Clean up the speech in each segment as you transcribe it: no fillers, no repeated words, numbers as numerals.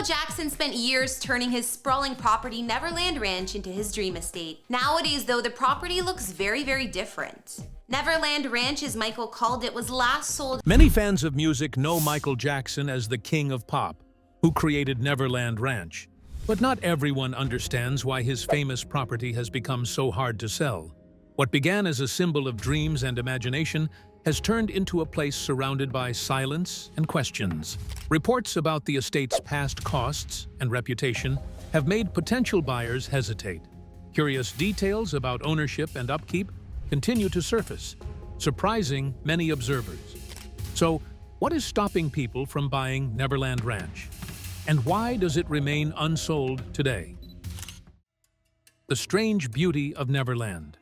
Michael Jackson spent years turning his sprawling property Neverland Ranch into his dream estate. Nowadays, though, the property looks very, very different. Neverland Ranch, as Michael called it, was last sold. Many fans of music know Michael Jackson as the king of pop, who created Neverland Ranch. But not everyone understands why his famous property has become so hard to sell. What began as a symbol of dreams and imagination has turned into a place surrounded by silence and questions. Reports about the estate's past costs and reputation have made potential buyers hesitate. Curious details about ownership and upkeep continue to surface, surprising many observers. So, what is stopping people from buying Neverland Ranch? And why does it remain unsold today? The strange beauty of Neverland.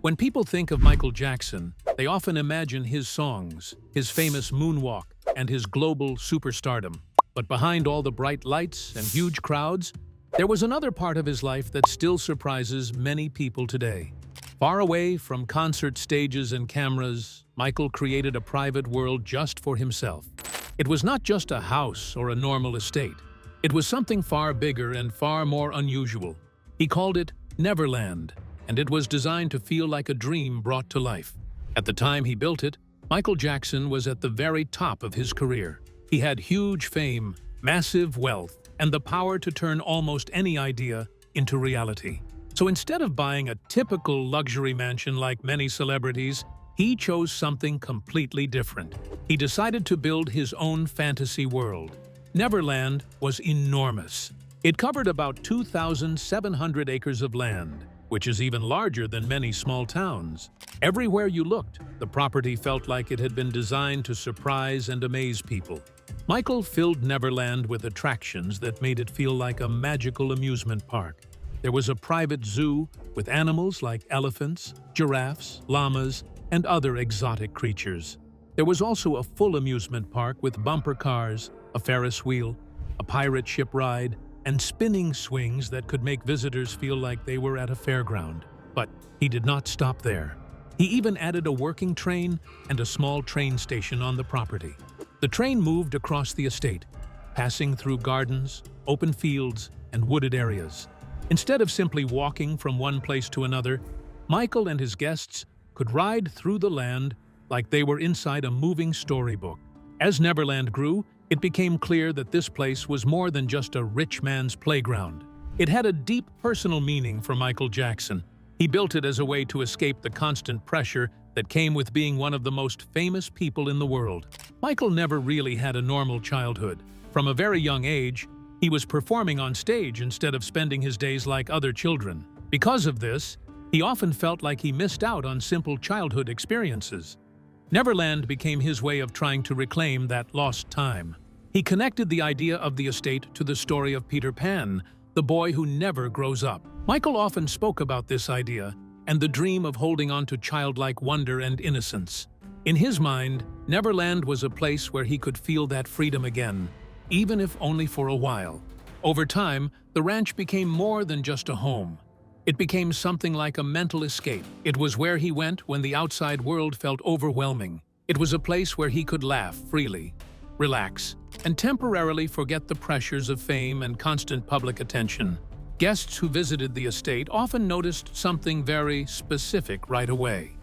When people think of Michael Jackson, they often imagine his songs, his famous moonwalk, and his global superstardom. But behind all the bright lights and huge crowds, there was another part of his life that still surprises many people today. Far away from concert stages and cameras, Michael created a private world just for himself. It was not just a house or a normal estate. It was something far bigger and far more unusual. He called it Neverland, and it was designed to feel like a dream brought to life. At the time he built it, Michael Jackson was at the very top of his career. He had huge fame, massive wealth, and the power to turn almost any idea into reality. So instead of buying a typical luxury mansion like many celebrities, he chose something completely different. He decided to build his own fantasy world. Neverland was enormous. It covered about 2,700 acres of land, which is even larger than many small towns. Everywhere you looked, the property felt like it had been designed to surprise and amaze people. Michael filled Neverland with attractions that made it feel like a magical amusement park. There was a private zoo with animals like elephants, giraffes, llamas, and other exotic creatures. There was also a full amusement park with bumper cars, a Ferris wheel, a pirate ship ride, and spinning swings that could make visitors feel like they were at a fairground. But he did not stop there. He even added a working train and a small train station on the property. The train moved across the estate, passing through gardens, open fields, and wooded areas. Instead of simply walking from one place to another, Michael and his guests could ride through the land like they were inside a moving storybook. As Neverland grew, it became clear that this place was more than just a rich man's playground. It had a deep personal meaning for Michael Jackson. He built it as a way to escape the constant pressure that came with being one of the most famous people in the world. Michael never really had a normal childhood. From a very young age, he was performing on stage instead of spending his days like other children. Because of this, he often felt like he missed out on simple childhood experiences. Neverland became his way of trying to reclaim that lost time. He connected the idea of the estate to the story of Peter Pan, the boy who never grows up. Michael often spoke about this idea and the dream of holding on to childlike wonder and innocence. In his mind, Neverland was a place where he could feel that freedom again, even if only for a while. Over time, the ranch became more than just a home. It became something like a mental escape. It was where he went when the outside world felt overwhelming. It was a place where he could laugh freely, relax, and temporarily forget the pressures of fame and constant public attention. Guests who visited the estate often noticed something very specific right away.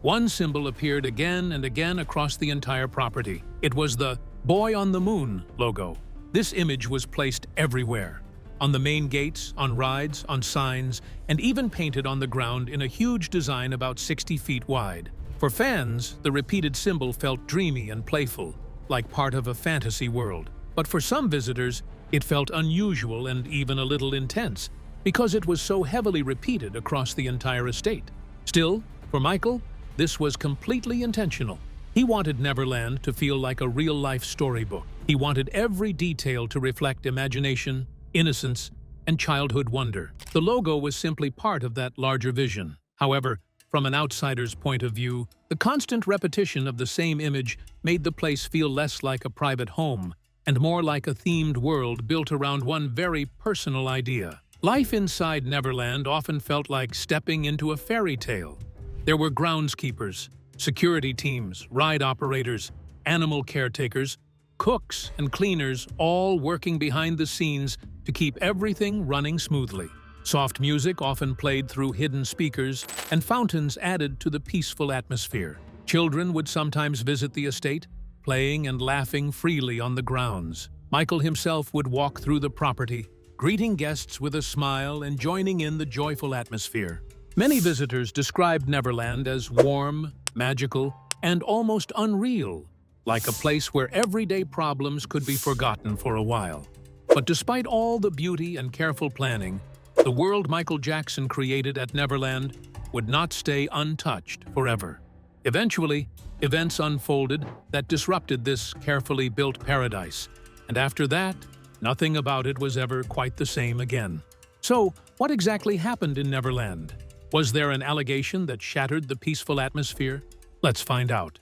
One symbol appeared again and again across the entire property. It was the "Boy on the Moon" logo. This image was placed everywhere. On the main gates, on rides, on signs, and even painted on the ground in a huge design about 60 feet wide. For fans, the repeated symbol felt dreamy and playful, like part of a fantasy world. But for some visitors, it felt unusual and even a little intense, because it was so heavily repeated across the entire estate. Still, for Michael, this was completely intentional. He wanted Neverland to feel like a real-life storybook. He wanted every detail to reflect imagination, innocence, and childhood wonder. The logo was simply part of that larger vision. However, from an outsider's point of view, the constant repetition of the same image made the place feel less like a private home and more like a themed world built around one very personal idea. Life inside Neverland often felt like stepping into a fairy tale. There were groundskeepers, security teams, ride operators, animal caretakers, cooks, and cleaners all working behind the scenes to keep everything running smoothly. Soft music often played through hidden speakers, and fountains added to the peaceful atmosphere. Children would sometimes visit the estate, playing and laughing freely on the grounds. Michael himself would walk through the property, greeting guests with a smile and joining in the joyful atmosphere. Many visitors described Neverland as warm, magical, and almost unreal, like a place where everyday problems could be forgotten for a while. But despite all the beauty and careful planning, the world Michael Jackson created at Neverland would not stay untouched forever. Eventually, events unfolded that disrupted this carefully built paradise, and after that, nothing about it was ever quite the same again. So, what exactly happened in Neverland? Was there an allegation that shattered the peaceful atmosphere? Let's find out.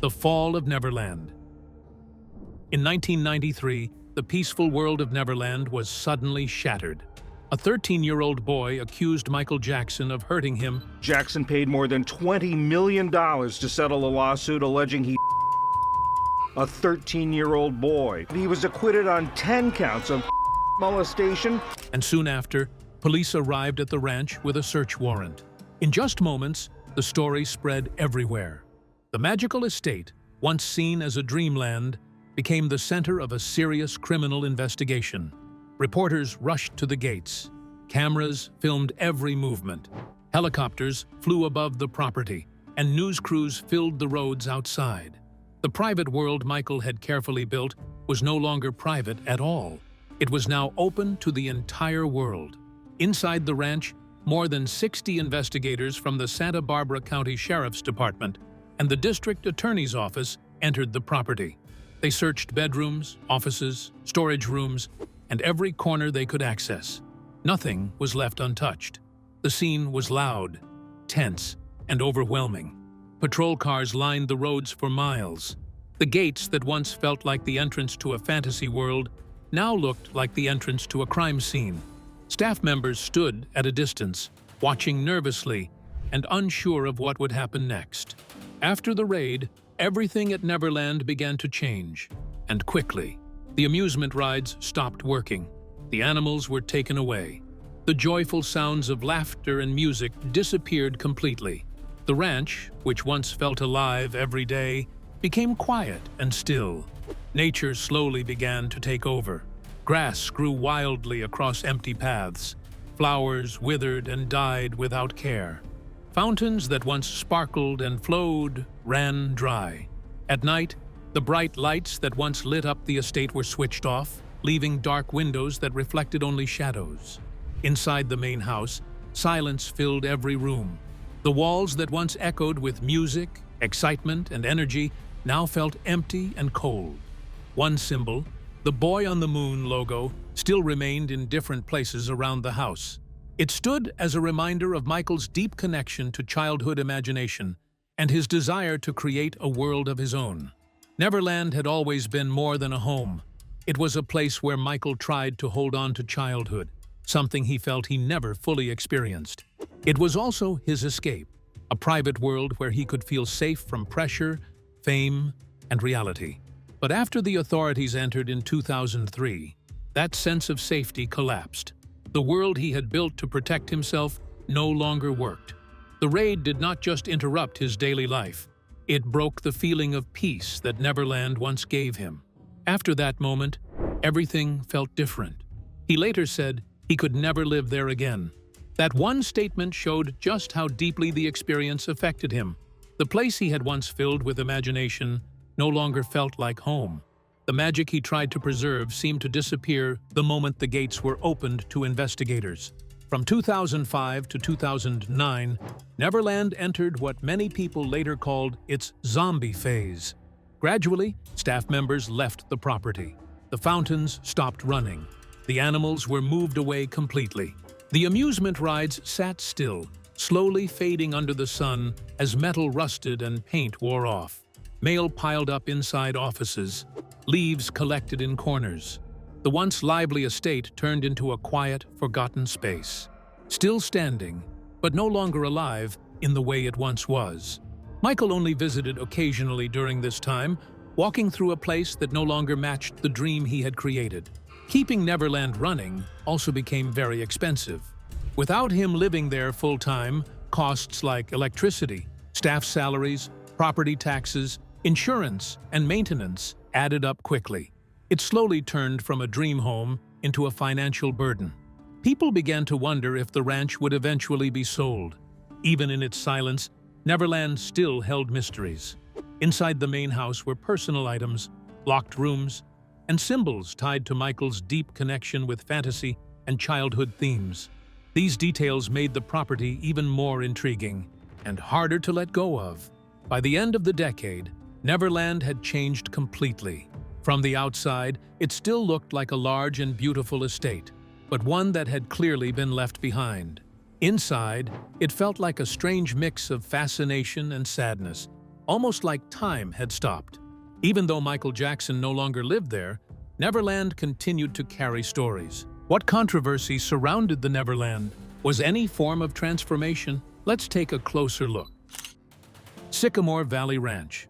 The fall of Neverland. In 1993, the peaceful world of Neverland was suddenly shattered. A 13-year-old boy accused Michael Jackson of hurting him. Jackson paid more than $20 million to settle a lawsuit alleging he a 13-year-old boy. He was acquitted on 10 counts of molestation. And soon after, police arrived at the ranch with a search warrant. In just moments, the story spread everywhere. The magical estate, once seen as a dreamland, became the center of a serious criminal investigation. Reporters rushed to the gates. Cameras filmed every movement. Helicopters flew above the property, and news crews filled the roads outside. The private world Michael had carefully built was no longer private at all. It was now open to the entire world. Inside the ranch, more than 60 investigators from the Santa Barbara County Sheriff's Department and the District Attorney's Office entered the property. They searched bedrooms, offices, storage rooms, and every corner they could access. Nothing was left untouched. The scene was loud, tense, and overwhelming. Patrol cars lined the roads for miles. The gates that once felt like the entrance to a fantasy world now looked like the entrance to a crime scene. Staff members stood at a distance, watching nervously and unsure of what would happen next. After the raid, everything at Neverland began to change, and quickly. The amusement rides stopped working. The animals were taken away. The joyful sounds of laughter and music disappeared completely. The ranch, which once felt alive every day, became quiet and still. Nature slowly began to take over. Grass grew wildly across empty paths. Flowers withered and died without care. Fountains that once sparkled and flowed ran dry. At night, the bright lights that once lit up the estate were switched off, leaving dark windows that reflected only shadows. Inside the main house, silence filled every room. The walls that once echoed with music, excitement, and energy now felt empty and cold. One symbol, the Boy on the Moon logo, still remained in different places around the house. It stood as a reminder of Michael's deep connection to childhood imagination and his desire to create a world of his own. Neverland had always been more than a home. It was a place where Michael tried to hold on to childhood, something he felt he never fully experienced. It was also his escape, a private world where he could feel safe from pressure, fame, and reality. But after the authorities entered in 2003, that sense of safety collapsed. The world he had built to protect himself no longer worked. The raid did not just interrupt his daily life. It broke the feeling of peace that Neverland once gave him. After that moment, everything felt different. He later said he could never live there again. That one statement showed just how deeply the experience affected him. The place he had once filled with imagination no longer felt like home. The magic he tried to preserve seemed to disappear the moment the gates were opened to investigators. From 2005 to 2009, Neverland entered what many people later called its zombie phase. Gradually, staff members left the property. The fountains stopped running. The animals were moved away completely. The amusement rides sat still, slowly fading under the sun as metal rusted and paint wore off. Mail piled up inside offices. Leaves collected in corners. The once lively estate turned into a quiet, forgotten space. Still standing, but no longer alive in the way it once was. Michael only visited occasionally during this time, walking through a place that no longer matched the dream he had created. Keeping Neverland running also became very expensive. Without him living there full-time, costs like electricity, staff salaries, property taxes, insurance, and maintenance added up quickly. It slowly turned from a dream home into a financial burden. People began to wonder if the ranch would eventually be sold. Even in its silence, Neverland still held mysteries. Inside the main house were personal items, locked rooms, and symbols tied to Michael's deep connection with fantasy and childhood themes. These details made the property even more intriguing and harder to let go of. By the end of the decade, Neverland had changed completely. From the outside, it still looked like a large and beautiful estate, but one that had clearly been left behind. Inside, it felt like a strange mix of fascination and sadness, almost like time had stopped. Even though Michael Jackson no longer lived there, Neverland continued to carry stories. What controversy surrounded the Neverland? Was any form of transformation? Let's take a closer look. Sycamore Valley Ranch.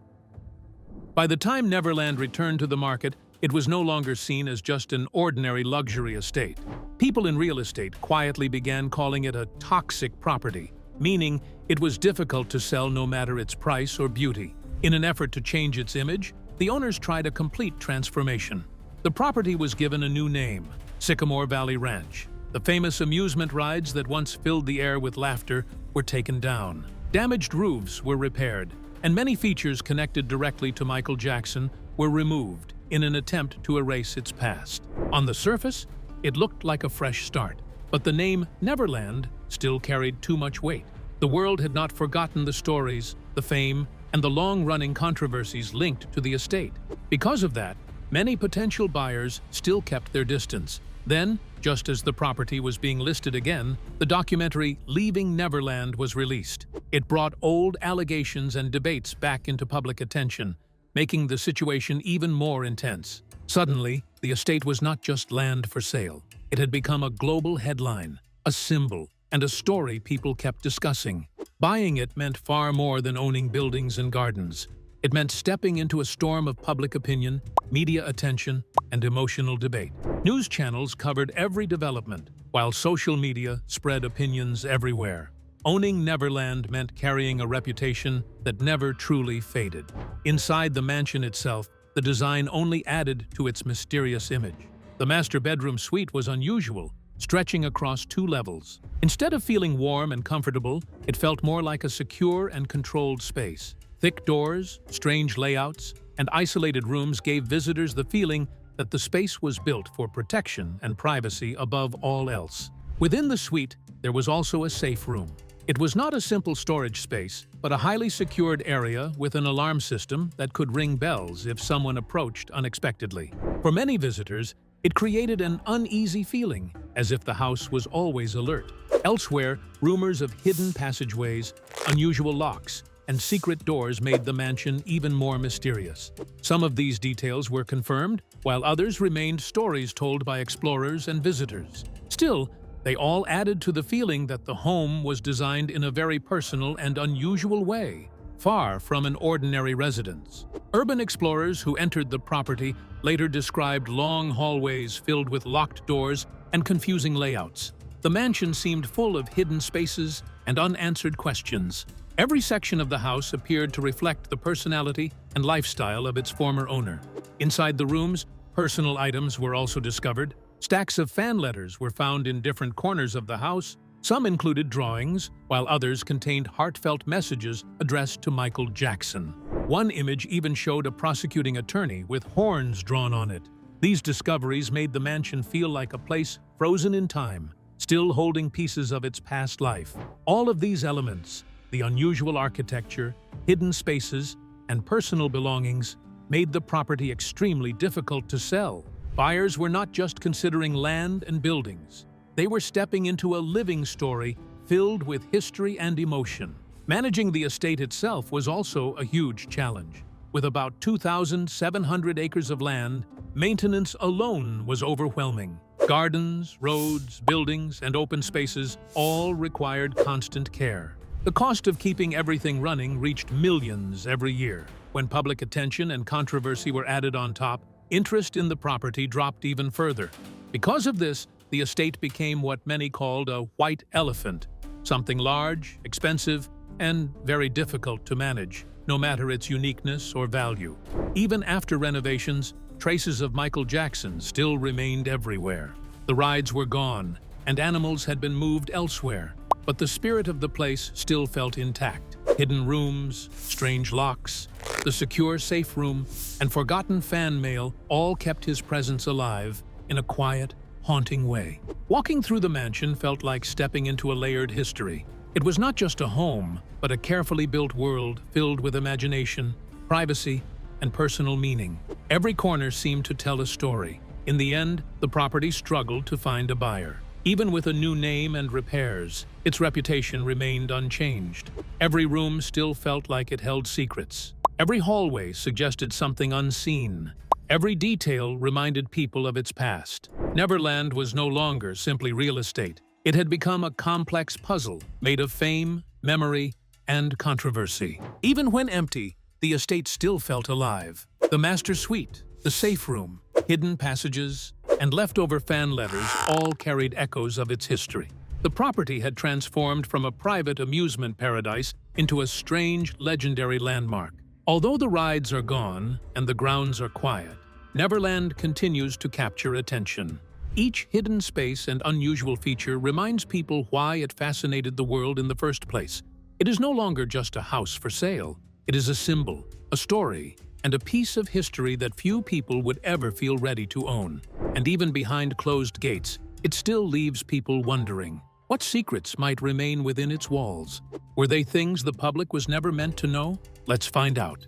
By the time Neverland returned to the market, it was no longer seen as just an ordinary luxury estate. People in real estate quietly began calling it a toxic property, meaning it was difficult to sell no matter its price or beauty. In an effort to change its image, the owners tried a complete transformation. The property was given a new name, Sycamore Valley Ranch. The famous amusement rides that once filled the air with laughter were taken down. Damaged roofs were repaired, and many features connected directly to Michael Jackson were removed in an attempt to erase its past. On the surface, it looked like a fresh start, but the name Neverland still carried too much weight. The world had not forgotten the stories, the fame, and the long-running controversies linked to the estate. Because of that, many potential buyers still kept their distance. Then, just as the property was being listed again, the documentary Leaving Neverland was released. It brought old allegations and debates back into public attention, making the situation even more intense. Suddenly, the estate was not just land for sale. It had become a global headline, a symbol, and a story people kept discussing. Buying it meant far more than owning buildings and gardens. It meant stepping into a storm of public opinion, media attention, and emotional debate. News channels covered every development, while social media spread opinions everywhere. Owning Neverland meant carrying a reputation that never truly faded. Inside the mansion itself, the design only added to its mysterious image. The master bedroom suite was unusual, stretching across 2 levels. Instead of feeling warm and comfortable, it felt more like a secure and controlled space. Thick doors, strange layouts, and isolated rooms gave visitors the feeling that the space was built for protection and privacy above all else. Within the suite, there was also a safe room. It was not a simple storage space, but a highly secured area with an alarm system that could ring bells if someone approached unexpectedly. For many visitors, it created an uneasy feeling, as if the house was always alert. Elsewhere, rumors of hidden passageways, unusual locks, and secret doors made the mansion even more mysterious. Some of these details were confirmed, while others remained stories told by explorers and visitors. Still, they all added to the feeling that the home was designed in a very personal and unusual way, far from an ordinary residence. Urban explorers who entered the property later described long hallways filled with locked doors and confusing layouts. The mansion seemed full of hidden spaces and unanswered questions. Every section of the house appeared to reflect the personality and lifestyle of its former owner. Inside the rooms, personal items were also discovered. Stacks of fan letters were found in different corners of the house. Some included drawings, while others contained heartfelt messages addressed to Michael Jackson. One image even showed a prosecuting attorney with horns drawn on it. These discoveries made the mansion feel like a place frozen in time, still holding pieces of its past life. All of these elements, the unusual architecture, hidden spaces, and personal belongings, made the property extremely difficult to sell. Buyers were not just considering land and buildings. They were stepping into a living story filled with history and emotion. Managing the estate itself was also a huge challenge. With about 2,700 acres of land, maintenance alone was overwhelming. Gardens, roads, buildings, and open spaces all required constant care. The cost of keeping everything running reached millions every year. When public attention and controversy were added on top, interest in the property dropped even further. Because of this, the estate became what many called a white elephant, something large, expensive, and very difficult to manage, no matter its uniqueness or value. Even after renovations, traces of Michael Jackson still remained everywhere. The rides were gone, and animals had been moved elsewhere, but the spirit of the place still felt intact. Hidden rooms, strange locks, the secure safe room, and forgotten fan mail all kept his presence alive in a quiet, haunting way. Walking through the mansion felt like stepping into a layered history. It was not just a home, but a carefully built world filled with imagination, privacy, and personal meaning. Every corner seemed to tell a story. In the end, the property struggled to find a buyer. Even with a new name and repairs, its reputation remained unchanged. Every room still felt like it held secrets. Every hallway suggested something unseen. Every detail reminded people of its past. Neverland was no longer simply real estate. It had become a complex puzzle made of fame, memory, and controversy. Even when empty, the estate still felt alive. The master suite, the safe room, hidden passages, and leftover fan letters all carried echoes of its history. The property had transformed from a private amusement paradise into a strange, legendary landmark. Although the rides are gone and the grounds are quiet, Neverland continues to capture attention. Each hidden space and unusual feature reminds people why it fascinated the world in the first place. It is no longer just a house for sale. It is a symbol, a story, and a piece of history that few people would ever feel ready to own. And even behind closed gates, it still leaves people wondering, what secrets might remain within its walls? Were they things the public was never meant to know? Let's find out.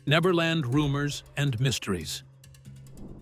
Neverland Rumors and Mysteries.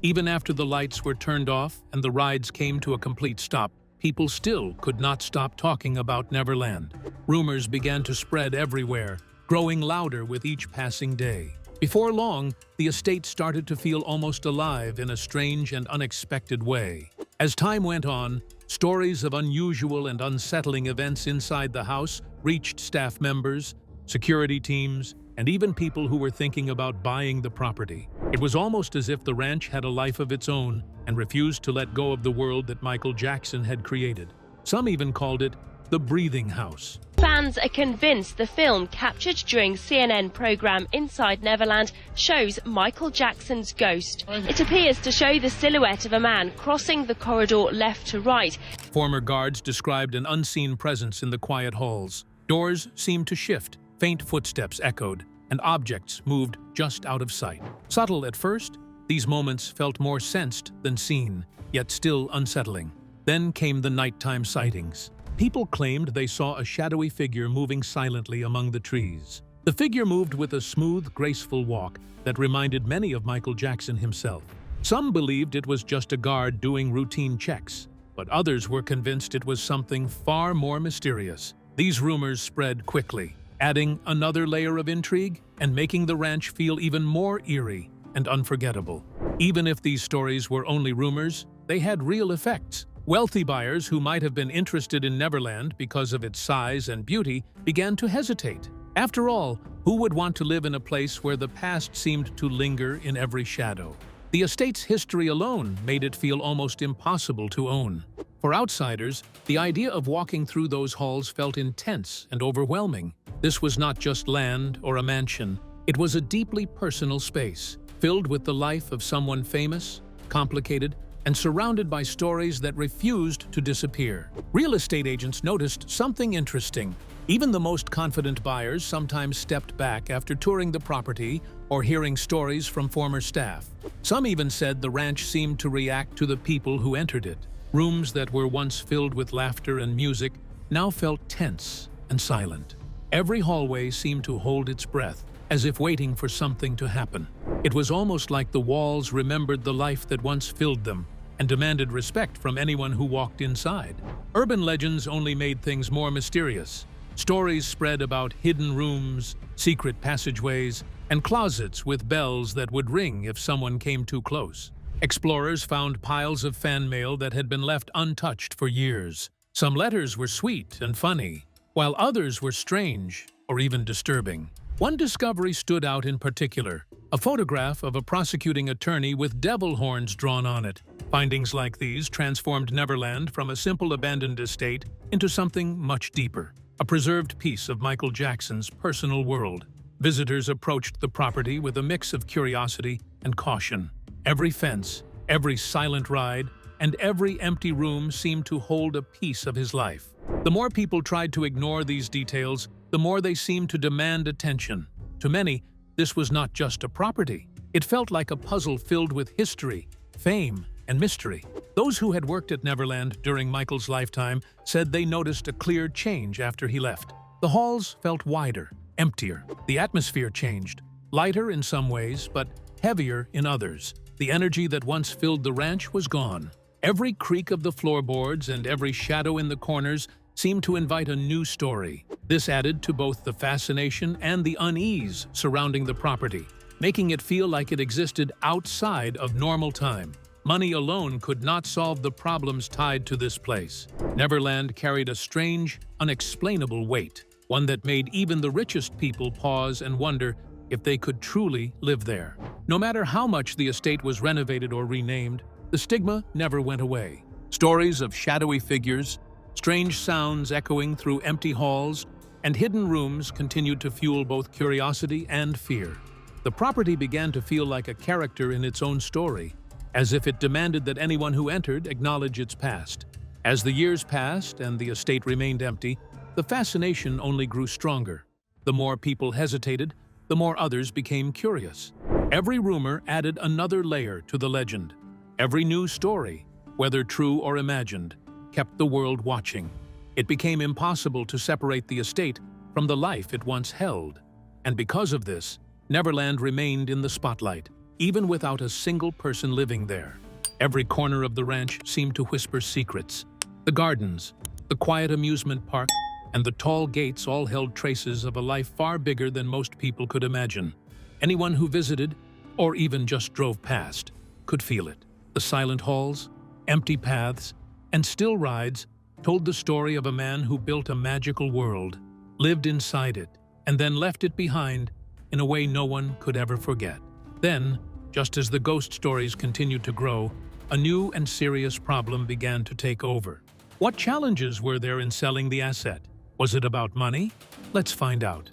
Even after the lights were turned off and the rides came to a complete stop, people still could not stop talking about Neverland. Rumors began to spread everywhere, growing louder with each passing day. Before long, the estate started to feel almost alive in a strange and unexpected way. As time went on, stories of unusual and unsettling events inside the house reached staff members, security teams, and even people who were thinking about buying the property. It was almost as if the ranch had a life of its own and refused to let go of the world that Michael Jackson had created. Some even called it the breathing house. Fans are convinced the film captured during CNN program Inside Neverland shows Michael Jackson's ghost. It appears to show the silhouette of a man crossing the corridor left to right. Former guards described an unseen presence in the quiet halls. Doors seemed to shift, faint footsteps echoed, and objects moved just out of sight. Subtle at first, these moments felt more sensed than seen, yet still unsettling. Then came the nighttime sightings. People claimed they saw a shadowy figure moving silently among the trees. The figure moved with a smooth, graceful walk that reminded many of Michael Jackson himself. Some believed it was just a guard doing routine checks, but others were convinced it was something far more mysterious. These rumors spread quickly, adding another layer of intrigue and making the ranch feel even more eerie and unforgettable. Even if these stories were only rumors, they had real effects. Wealthy buyers who might have been interested in Neverland because of its size and beauty began to hesitate. After all, who would want to live in a place where the past seemed to linger in every shadow? The estate's history alone made it feel almost impossible to own. For outsiders, the idea of walking through those halls felt intense and overwhelming. This was not just land or a mansion. It was a deeply personal space, filled with the life of someone famous, complicated, and surrounded by stories that refused to disappear. Real estate agents noticed something interesting. Even the most confident buyers sometimes stepped back after touring the property or hearing stories from former staff. Some even said the ranch seemed to react to the people who entered it. Rooms that were once filled with laughter and music now felt tense and silent. Every hallway seemed to hold its breath, as if waiting for something to happen. It was almost like the walls remembered the life that once filled them and demanded respect from anyone who walked inside. Urban legends only made things more mysterious. Stories spread about hidden rooms, secret passageways, and closets with bells that would ring if someone came too close. Explorers found piles of fan mail that had been left untouched for years. Some letters were sweet and funny, while others were strange or even disturbing. One discovery stood out in particular, a photograph of a prosecuting attorney with devil horns drawn on it. Findings like these transformed Neverland from a simple abandoned estate into something much deeper, a preserved piece of Michael Jackson's personal world. Visitors approached the property with a mix of curiosity and caution. Every fence, every silent ride, and every empty room seemed to hold a piece of his life. The more people tried to ignore these details, the more they seemed to demand attention. To many, this was not just a property. It felt like a puzzle filled with history, fame, and mystery. Those who had worked at Neverland during Michael's lifetime said they noticed a clear change after he left. The halls felt wider, emptier. The atmosphere changed, lighter in some ways, but heavier in others. The energy that once filled the ranch was gone. Every creak of the floorboards and every shadow in the corners seemed to invite a new story. This added to both the fascination and the unease surrounding the property, making it feel like it existed outside of normal time. Money alone could not solve the problems tied to this place. Neverland carried a strange, unexplainable weight, one that made even the richest people pause and wonder if they could truly live there. No matter how much the estate was renovated or renamed, the stigma never went away. Stories of shadowy figures, strange sounds echoing through empty halls, and hidden rooms continued to fuel both curiosity and fear. The property began to feel like a character in its own story, as if it demanded that anyone who entered acknowledge its past. As the years passed and the estate remained empty, the fascination only grew stronger. The more people hesitated, the more others became curious. Every rumor added another layer to the legend. Every new story, whether true or imagined, kept the world watching. It became impossible to separate the estate from the life it once held. And because of this, Neverland remained in the spotlight, even without a single person living there. Every corner of the ranch seemed to whisper secrets. The gardens, the quiet amusement park, and the tall gates all held traces of a life far bigger than most people could imagine. Anyone who visited, or even just drove past, could feel it. The silent halls, empty paths, and still rides told the story of a man who built a magical world, lived inside it, and then left it behind in a way no one could ever forget. Then, just as the ghost stories continued to grow, a new and serious problem began to take over. What challenges were there in selling the asset? Was it about money? Let's find out.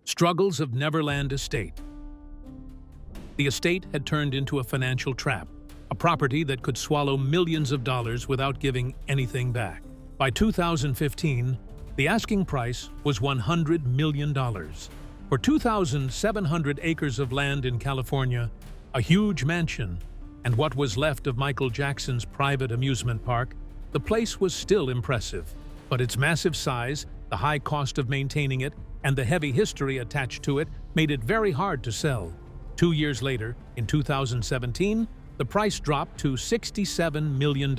Struggles of Neverland Estate. The estate had turned into a financial trap, a property that could swallow millions of dollars without giving anything back. By 2015, the asking price was $100 million. For 2,700 acres of land in California, a huge mansion, and what was left of Michael Jackson's private amusement park, the place was still impressive. But its massive size, the high cost of maintaining it, and the heavy history attached to it made it very hard to sell. 2 years later, in 2017, the price dropped to $67 million.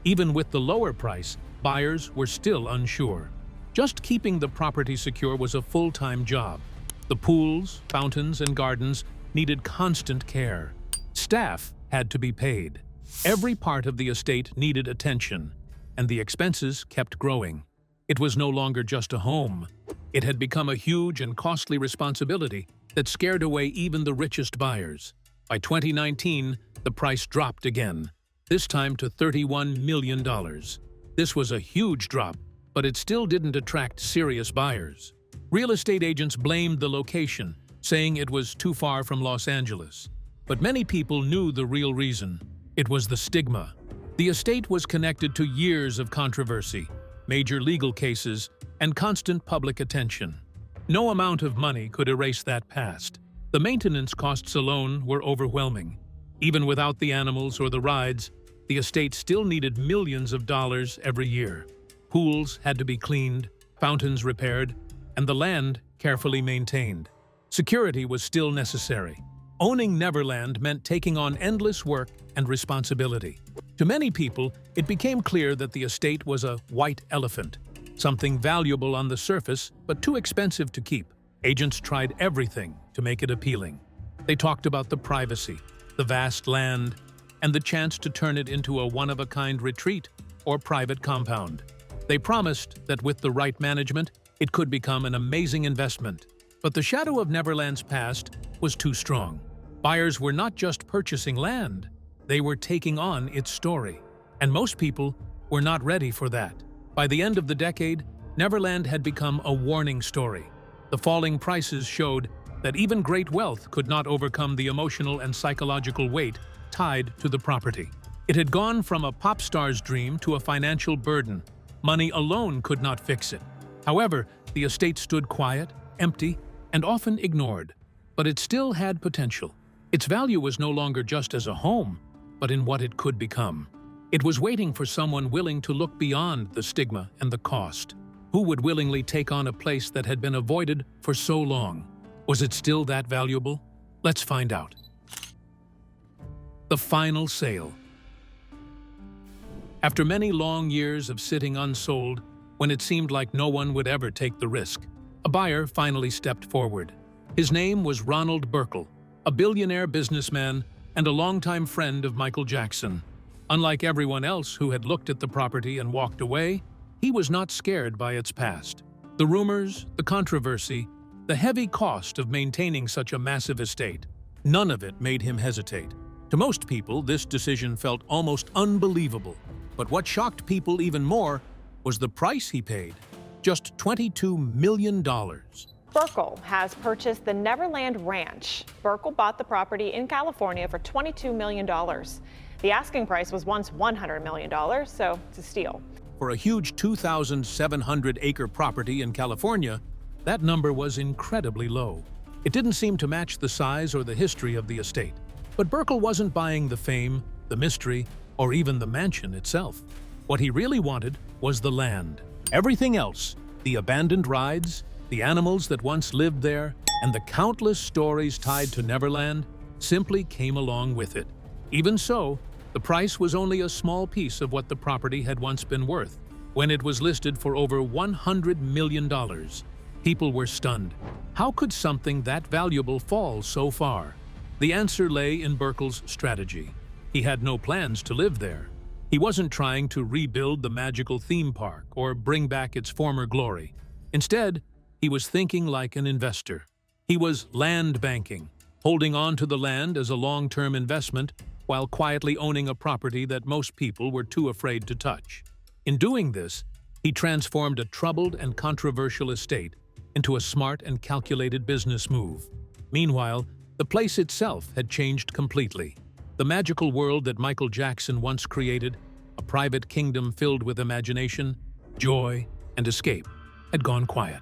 Even with the lower price, buyers were still unsure. Just keeping the property secure was a full-time job. The pools, fountains, and gardens needed constant care. Staff had to be paid. Every part of the estate needed attention, and the expenses kept growing. It was no longer just a home. It had become a huge and costly responsibility that scared away even the richest buyers. By 2019, the price dropped again, this time to $31 million. This was a huge drop, but it still didn't attract serious buyers. Real estate agents blamed the location, saying it was too far from Los Angeles. But many people knew the real reason. It was the stigma. The estate was connected to years of controversy, major legal cases, and constant public attention. No amount of money could erase that past. The maintenance costs alone were overwhelming. Even without the animals or the rides, the estate still needed millions of dollars every year. Pools had to be cleaned, fountains repaired, and the land carefully maintained. Security was still necessary. Owning Neverland meant taking on endless work and responsibility. To many people, it became clear that the estate was a white elephant, something valuable on the surface but too expensive to keep. Agents tried everything to make it appealing. They talked about the privacy, the vast land, and the chance to turn it into a one-of-a-kind retreat or private compound. They promised that with the right management, It could become an amazing investment. But the shadow of Neverland's past was too strong. Buyers were not just purchasing land, they were taking on its story. And most people were not ready for that. By the end of the decade, Neverland had become a warning story. The falling prices showed that even great wealth could not overcome the emotional and psychological weight tied to the property. It had gone from a pop star's dream to a financial burden. Money alone could not fix it. However, the estate stood quiet, empty, and often ignored. But it still had potential. Its value was no longer just as a home, but in what it could become. It was waiting for someone willing to look beyond the stigma and the cost. Who would willingly take on a place that had been avoided for so long? Was it still that valuable? Let's find out. The final sale. After many long years of sitting unsold, when it seemed like no one would ever take the risk, a buyer finally stepped forward. His name was Ronald Burkle, a billionaire businessman and a longtime friend of Michael Jackson. Unlike everyone else who had looked at the property and walked away, he was not scared by its past. The rumors, the controversy, the heavy cost of maintaining such a massive estate, none of it made him hesitate. To most people, this decision felt almost unbelievable. But what shocked people even more was the price he paid, just $22 million. Burkle has purchased the Neverland Ranch. Burkle bought the property in California for $22 million. The asking price was once $100 million, so it's a steal. For a huge 2,700-acre property in California, that number was incredibly low. It didn't seem to match the size or the history of the estate. But Burkle wasn't buying the fame, the mystery, or even the mansion itself. What he really wanted was the land. Everything else, the abandoned rides, the animals that once lived there, and the countless stories tied to Neverland, simply came along with it. Even so, the price was only a small piece of what the property had once been worth. When it was listed for over $100 million, people were stunned. How could something that valuable fall so far? The answer lay in Burkle's strategy. He had no plans to live there. He wasn't trying to rebuild the magical theme park or bring back its former glory. Instead, he was thinking like an investor. He was land banking, holding on to the land as a long-term investment while quietly owning a property that most people were too afraid to touch. In doing this, he transformed a troubled and controversial estate into a smart and calculated business move. Meanwhile, the place itself had changed completely. The magical world that Michael Jackson once created, a private kingdom filled with imagination, joy, and escape, had gone quiet.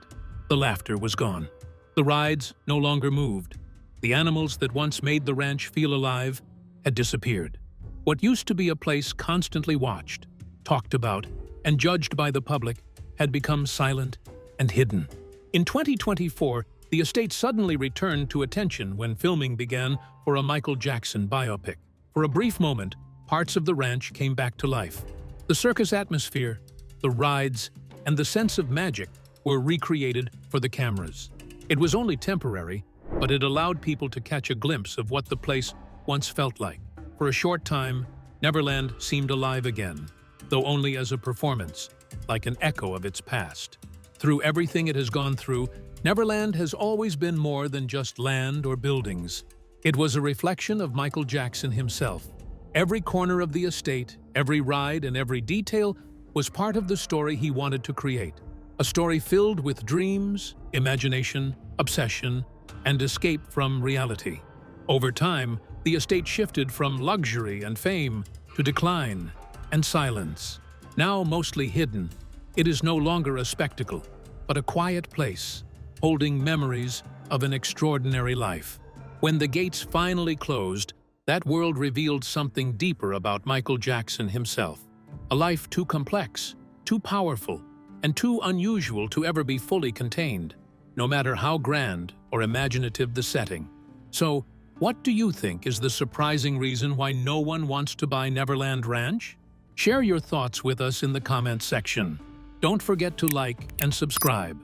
The laughter was gone. The rides no longer moved. The animals that once made the ranch feel alive had disappeared. What used to be a place constantly watched, talked about, and judged by the public had become silent and hidden. In 2024, the estate suddenly returned to attention when filming began for a Michael Jackson biopic. For a brief moment, parts of the ranch came back to life. The circus atmosphere, the rides, and the sense of magic were recreated for the cameras. It was only temporary, but it allowed people to catch a glimpse of what the place once felt like. For a short time, Neverland seemed alive again, though only as a performance, like an echo of its past. Through everything it has gone through, Neverland has always been more than just land or buildings. It was a reflection of Michael Jackson himself. Every corner of the estate, every ride, and every detail was part of the story he wanted to create. A story filled with dreams, imagination, obsession, and escape from reality. Over time, the estate shifted from luxury and fame to decline and silence. Now mostly hidden, it is no longer a spectacle, but a quiet place, holding memories of an extraordinary life. When the gates finally closed, that world revealed something deeper about Michael Jackson himself. A life too complex, too powerful, and too unusual to ever be fully contained, no matter how grand or imaginative the setting. So, what do you think is the surprising reason why no one wants to buy Neverland Ranch? Share your thoughts with us in the comments section. Don't forget to like and subscribe.